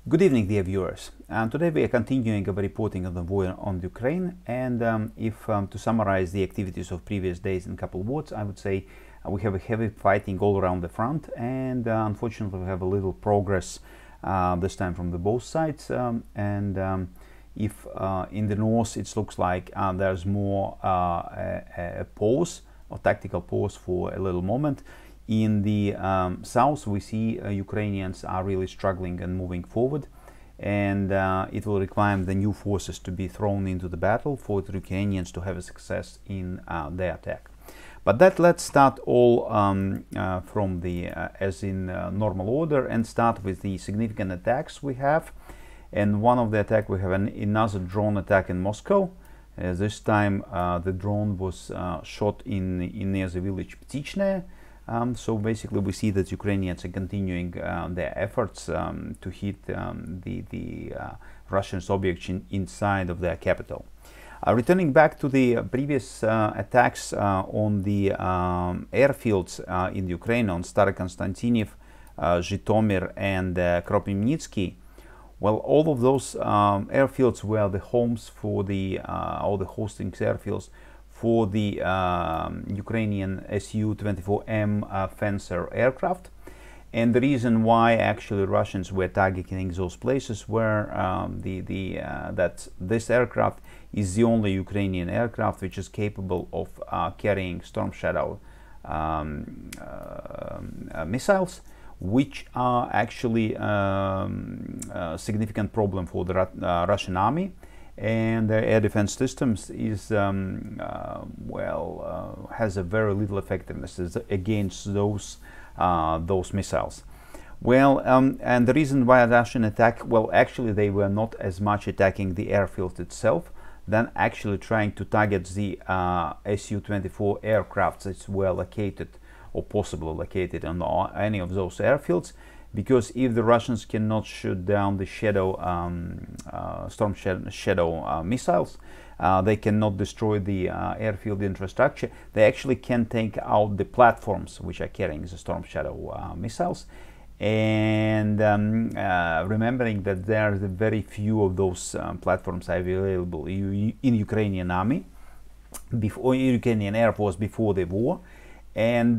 Good evening, dear viewers. Today we are continuing our reporting on the war on Ukraine, and to summarize the activities of previous days in a couple of words, I would say we have a heavy fighting all around the front, and unfortunately we have a little progress this time from the both sides. If in the north it looks like there's more a pause or tactical pause for a little moment. In the south, we see Ukrainians are really struggling and moving forward, and it will require the new forces to be thrown into the battle for the Ukrainians to have a success in their attack. But let's start all from the as in normal order and start with the significant attacks we have. And one of the attack we have another drone attack in Moscow. This time the drone was shot in near the village Ptichne. So basically we see that Ukrainians are continuing their efforts to hit the Russian objects inside of their capital. Returning back to the previous attacks on the airfields in Ukraine, on Starokonstantinov, Zhytomyr and Kropyvnytsky, well, all of those airfields were the homes for all the hosting airfields for the Ukrainian Su-24M Fencer aircraft. And the reason why actually Russians were targeting those places were that this aircraft is the only Ukrainian aircraft which is capable of carrying Storm Shadow missiles, which are actually a significant problem for the Russian army. And the air defense systems is has a very little effectiveness against those missiles. Well, and the reason why Russian attack, well, actually they were not as much attacking the airfield itself than actually trying to target the Su-24 aircrafts that were located or possibly located on any of those airfields. Because if the Russians cannot shoot down the Storm Shadow missiles, they cannot destroy the airfield infrastructure. They actually can take out the platforms which are carrying the Storm Shadow missiles. And remembering that there are very few of those platforms available in Ukrainian army, before Ukrainian Air Force before the war, and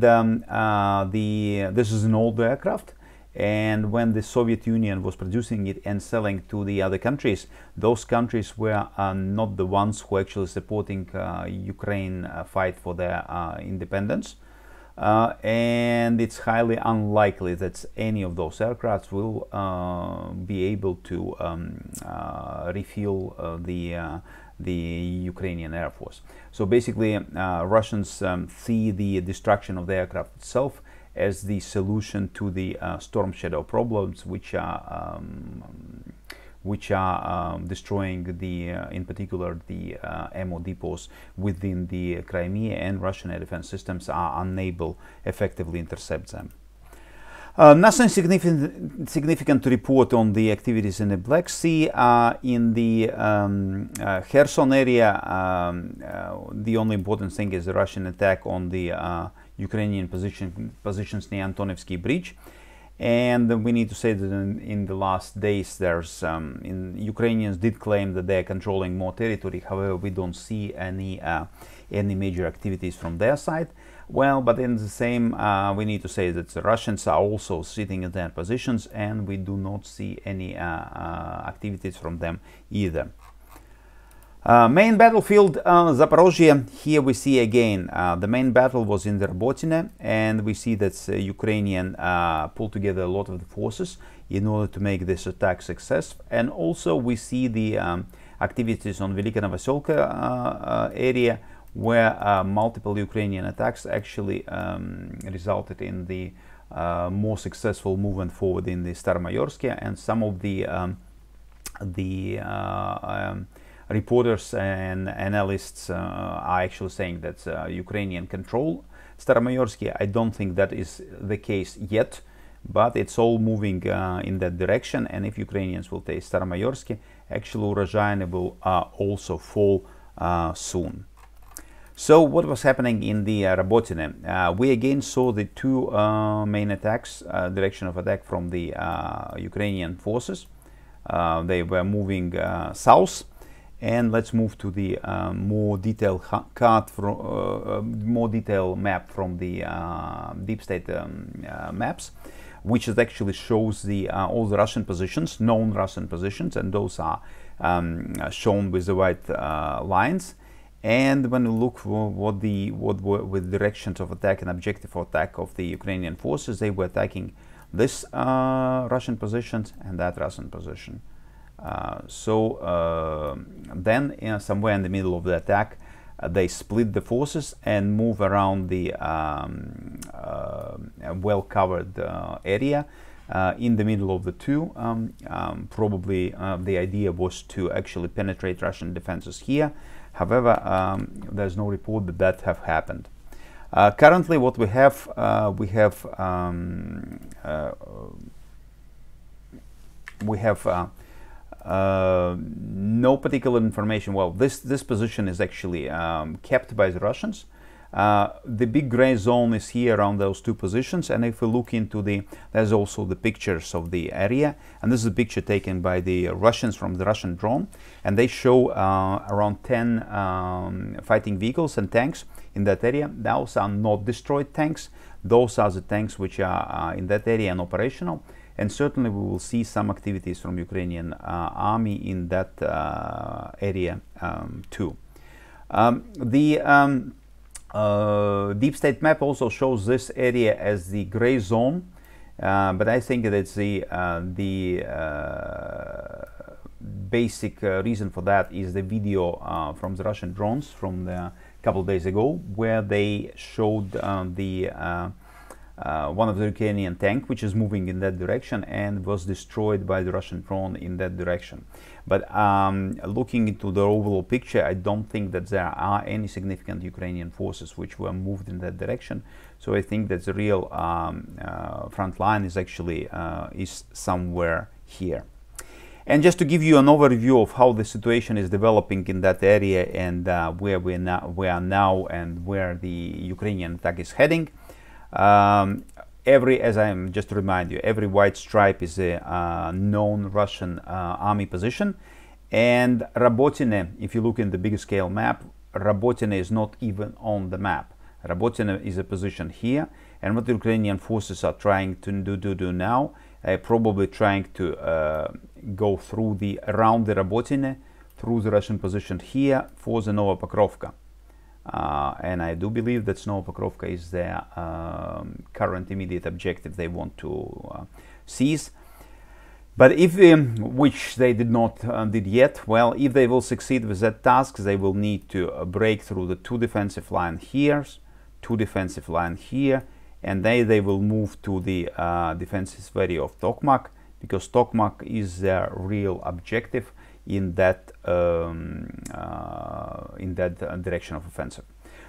this is an old aircraft. And when the Soviet Union was producing it and selling to the other countries, those countries were not the ones who actually supporting Ukraine fight for their independence. And it's highly unlikely that any of those aircrafts will be able to refuel the Ukrainian Air Force. So basically, Russians see the destruction of the aircraft itself as the solution to the Storm Shadow problems, which are destroying in particular the ammo depots within the Crimea, and Russian air defense systems are unable effectively intercept them. Nothing significant to report on the activities in the Black Sea. In the Kherson area, the only important thing is the Russian attack on the Ukrainian positions near Antonivsky Bridge. And we need to say that in the last days, Ukrainians did claim that they are controlling more territory. However, we don't see any major activities from their side. Well, but in the same, we need to say that the Russians are also sitting in their positions, and we do not see any activities from them either. Main battlefield, Zaporozhye. Here we see again the main battle was in the Rabotine, and we see that Ukrainian pulled together a lot of the forces in order to make this attack success. And also we see the activities on Velika Novoselka area, where multiple Ukrainian attacks actually resulted in the more successful movement forward in the Staromayorsky, and some of the reporters and analysts are actually saying that Ukrainian control Staromayorsky. I don't think that is the case yet, but it's all moving in that direction. And if Ukrainians will take Staromayorsky, actually Urozhaine will also fall soon. So what was happening in the Rabotine? We again saw the two main attacks, direction of attack from the Ukrainian forces. they were moving south. And let's move to the more detailed more detailed map from the deep state maps, which is actually shows the all the Russian positions, known Russian positions, and those are shown with the white lines. And when we look for what were with directions of attack and objective of attack of the Ukrainian forces, they were attacking this Russian positions and that Russian position. Then somewhere in the middle of the attack, they split the forces and move around the well-covered area in the middle of the two. Probably the idea was to actually penetrate Russian defenses here. However, there's no report that that have happened. Currently, what we have no particular information. Well, this position is actually kept by the Russians. The big gray zone is here around those two positions, and if we look into there's also the pictures of the area, and this is a picture taken by the Russians from the Russian drone, and they show around 10 fighting vehicles and tanks in that area. Those are not destroyed tanks. Those are the tanks which are in that area and operational. And certainly we will see some activities from Ukrainian army in that area too. The deep state map also shows this area as the gray zone, but I think that it's the basic reason for that is the video from the Russian drones from a couple of days ago, where they showed one of the Ukrainian tank which is moving in that direction and was destroyed by the Russian drone in that direction. But looking into the overall picture, I don't think that there are any significant Ukrainian forces which were moved in that direction. So I think that the real front line is actually is somewhere here. And just to give you an overview of how the situation is developing in that area and where we are now and where the Ukrainian attack is heading. As I'm just to remind you, every white stripe is a known Russian army position, and Rabotine, if you look in the bigger scale map, Rabotine is not even on the map. Rabotine is a position here, and what the Ukrainian forces are trying to do now, probably trying to go through around the Rabotine, through the Russian position here for the Nova Pokrovka. And I do believe that Nova Pokrovka is their current immediate objective they want to seize. But if, which they did not did yet, well, if they will succeed with that task, they will need to break through the two defensive line here, and they will move to the defensive area of Tokmak, because Tokmak is their real objective in that direction of offensive.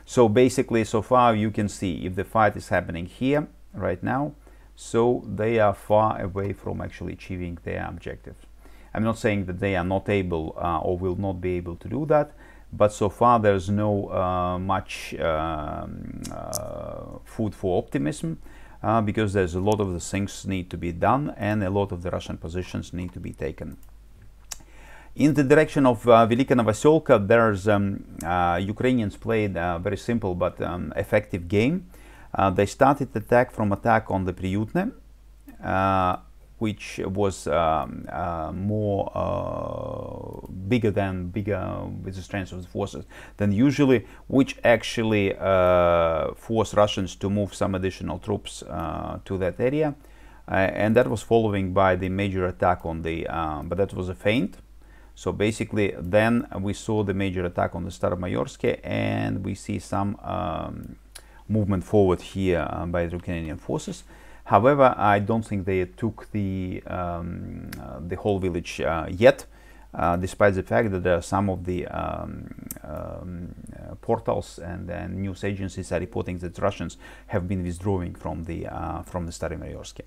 So basically, so far you can see if the fight is happening here right now, so they are far away from actually achieving their objectives. I'm not saying that they are not able or will not be able to do that, but so far there's no much food for optimism, because there's a lot of the things need to be done and a lot of the Russian positions need to be taken. In the direction of Velika Novoselka, there's Ukrainians played a very simple but effective game. They started the attack from attack on the Priyutne, which was bigger with the strength of the forces than usually, which actually forced Russians to move some additional troops to that area, and that was following by the major attack on the, but that was a feint. So basically, then we saw the major attack on the Staromayorsk, and we see some movement forward here by the Ukrainian forces. However, I don't think they took the whole village yet, despite the fact that there are some of the portals and news agencies are reporting that Russians have been withdrawing from the Staromayorsk.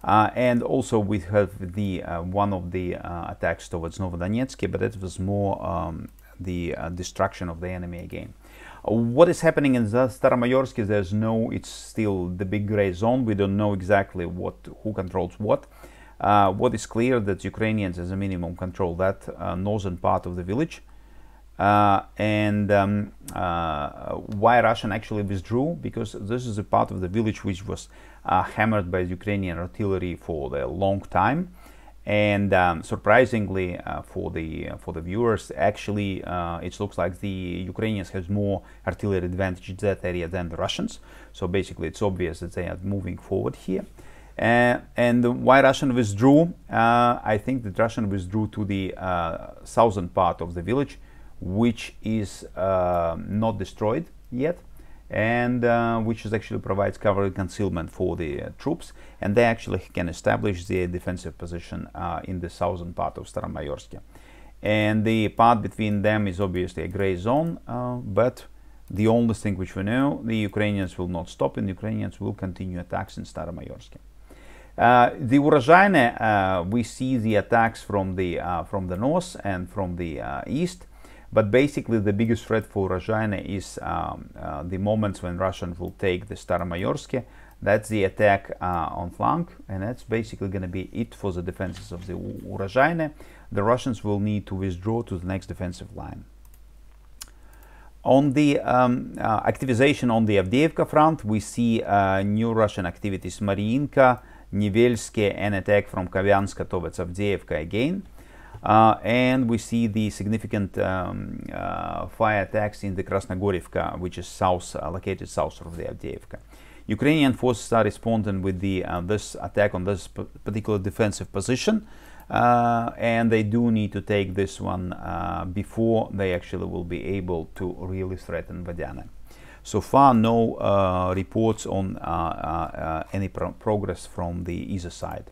And also we have the one of the attacks towards Novodonetsk, but it was more the destruction of the enemy again. What is happening in Staromayorsk is it's still the big gray zone. We don't know exactly who controls what. What is clear that Ukrainians as a minimum control that northern part of the village. Why Russian actually withdrew? Because this is a part of the village which was hammered by Ukrainian artillery for a long time, and surprisingly for the viewers, actually it looks like the Ukrainians has more artillery advantage in that area than the Russians. So basically, it's obvious that they are moving forward here. And why Russian withdrew? I think that Russian withdrew to the southern part of the village, which is not destroyed yet, and which is actually provides cover and concealment for the troops, and they actually can establish the defensive position in the southern part of Staromayorsk. And the part between them is obviously a gray zone, but the only thing which we know, the Ukrainians will not stop, and the Ukrainians will continue attacks in Staromayorsk. The Urozhaine, we see the attacks from the north and from the east, but basically the biggest threat for Urozhaine is the moments when Russians will take the Staromayorsk. That's the attack on flank, and that's basically going to be it for the defenses of the Urozhaine. The Russians will need to withdraw to the next defensive line. On the activization on the Avdiivka front, we see new Russian activities: Mariinka, Nevelsky, and attack from Kavyanska towards Avdiivka again. And we see the significant fire attacks in the Krasnogorivka, which is located south of the Avdiivka. Ukrainian forces are responding with this attack on this particular defensive position, and they do need to take this one before they actually will be able to really threaten Vodyane. So far, no reports on any progress from the either side.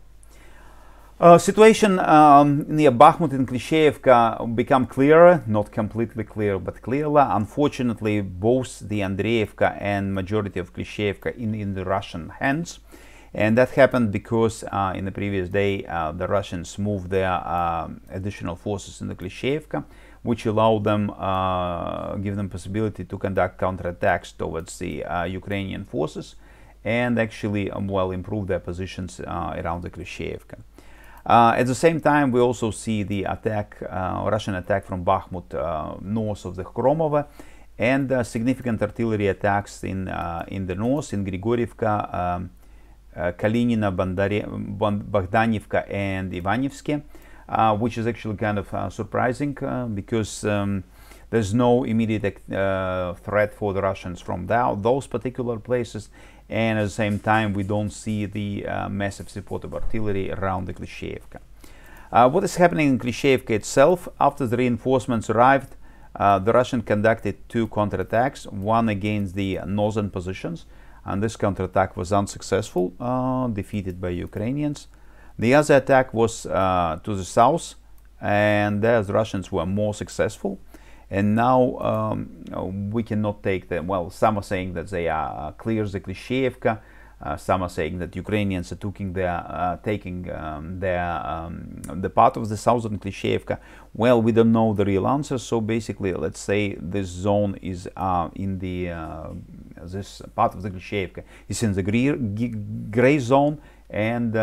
Situation near Bakhmut and Klishchiivka become clearer, not completely clear, but clearer. Unfortunately, both the Andreevka and majority of Klishchiivka in the Russian hands. And that happened because in the previous day, the Russians moved their additional forces in the Klishchiivka, which allowed them, give them possibility to conduct counterattacks towards the Ukrainian forces, and actually, well, improve their positions around the Klishchiivka. At the same time, we also see the attack, Russian attack from Bakhmut north of the Khromovo, and significant artillery attacks in the north, in Grigorivka, Kalinina, Bogdanivka, and Ivanivsky, which is actually kind of surprising because there's no immediate threat for the Russians from those particular places, and at the same time we don't see the massive support of artillery around the Klishchiivka. What is happening in Klishchiivka itself? After the reinforcements arrived, the Russians conducted two counterattacks, one against the northern positions, and this counterattack was unsuccessful, defeated by Ukrainians. The other attack was to the south, and there the Russians were more successful. And now we cannot take them. Well, some are saying that they are clear the Klishchiivka. Some are saying that Ukrainians are taking the part of the southern Klishchiivka. Well, we don't know the real answer. So basically, let's say this zone is in the this part of the Klishchiivka is in the gray zone. And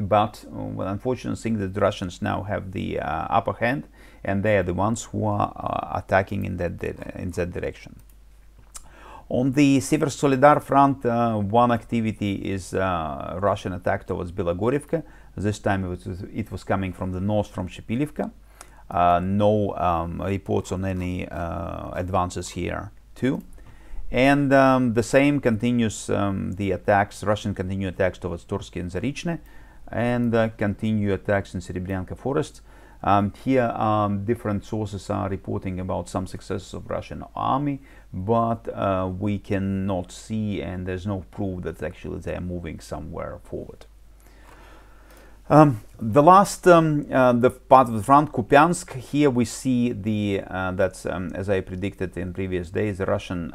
but well, unfortunate thing that the Russians now have the upper hand, and they are the ones who are attacking in that direction. On the Sever Solidar front, one activity is Russian attack towards Belogorivka. This time it was coming from the north, from Shepilivka. No reports on any advances here too. And the same continues, the attacks, Russian continue attacks towards Tursky and Zarichne, and continue attacks in Serebryanka forest. Here different sources are reporting about some successes of Russian army, but we cannot see, and there's no proof that actually they are moving somewhere forward. The last the part of the front, Kupiansk, here we see the that's as I predicted in previous days, the Russian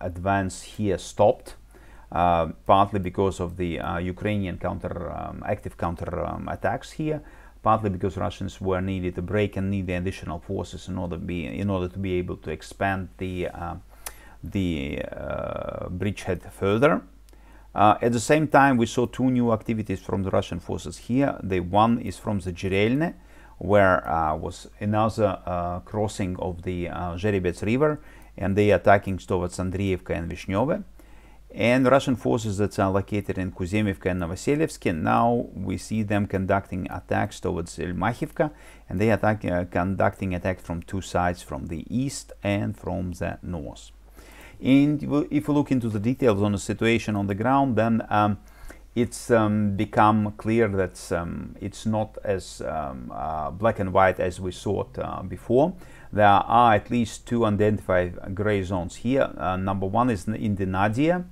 advance here stopped, partly because of the Ukrainian active counter attacks here, partly because Russians were needed to break and need the additional forces in order to be able to expand the bridgehead further. At the same time, we saw two new activities from the Russian forces here. The one is from the Zherelne, where was another crossing of the Zherebets River, and they are attacking towards Andreevka and Vishneve. And Russian forces that are located in Kuzemivka and Novoselivsk, now we see them conducting attacks towards Elmahivka, and they are conducting attacks from two sides, from the east and from the north. And if we look into the details on the situation on the ground, then it's become clear that it's not as black and white as we thought before. There are at least two identified gray zones here. Number one is in the Nadia.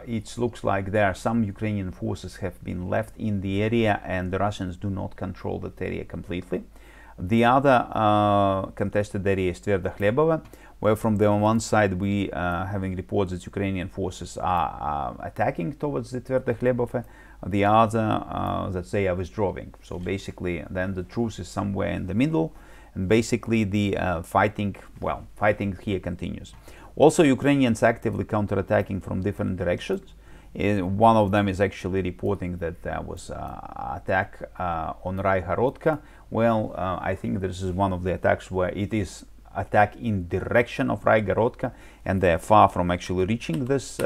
It looks like there are some Ukrainian forces have been left in the area, and the Russians do not control that area completely. The other contested area is Tverdokhlebovo, where from the one side we having reports that Ukrainian forces are attacking towards the Tverdokhlebovo, the other that they are withdrawing. So basically then the truce is somewhere in the middle, and basically the fighting here continues. Also, Ukrainians actively counterattacking from different directions. One of them is actually reporting that there was an attack on Raigorodka. Well, I think this is one of the attacks where it is attack in direction of Raigorodka, and they are far from actually reaching this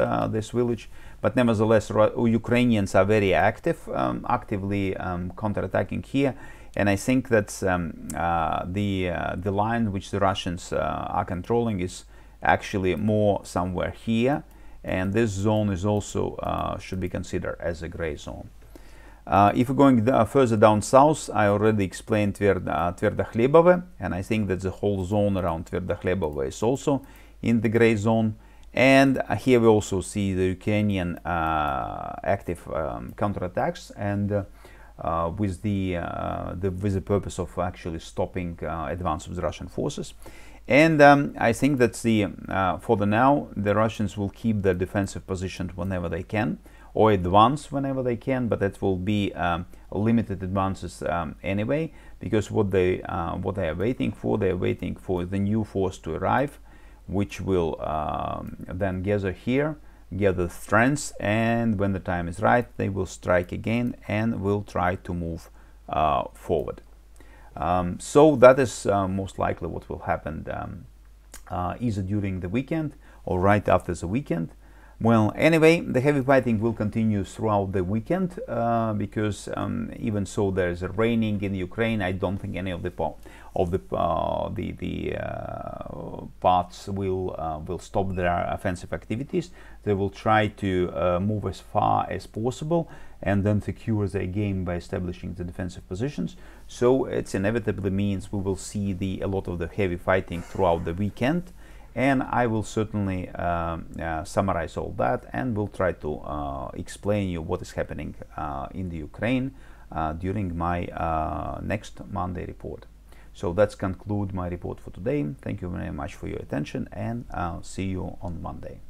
village. But nevertheless, Ukrainians are very active, actively counterattacking here. And I think that the line which the Russians are controlling is actually more somewhere here, and this zone is also should be considered as a gray zone. If we're going further down south, I already explained Tverdokhlebovo, and I think that the whole zone around Tverdokhlebovo is also in the gray zone. And here we also see the Ukrainian active counterattacks, and with the purpose of actually stopping advance of the Russian forces. And I think that for the now, the Russians will keep their defensive positions whenever they can, or advance whenever they can, but that will be limited advances anyway, because what they are waiting for, they are waiting for the new force to arrive, which will then gather here, gather strength, and when the time is right, they will strike again and will try to move forward. So that is most likely what will happen either during the weekend or right after the weekend. Well, anyway, the heavy fighting will continue throughout the weekend because even so there is raining in Ukraine. I don't think any of the parts will stop their offensive activities. They will try to move as far as possible and then secure their game by establishing the defensive positions. So it inevitably means we will see a lot of the heavy fighting throughout the weekend. And I will certainly summarize all that, and will try to explain you what is happening in the Ukraine during my next Monday report. So that's conclude my report for today. Thank you very much for your attention, and I'll see you on Monday.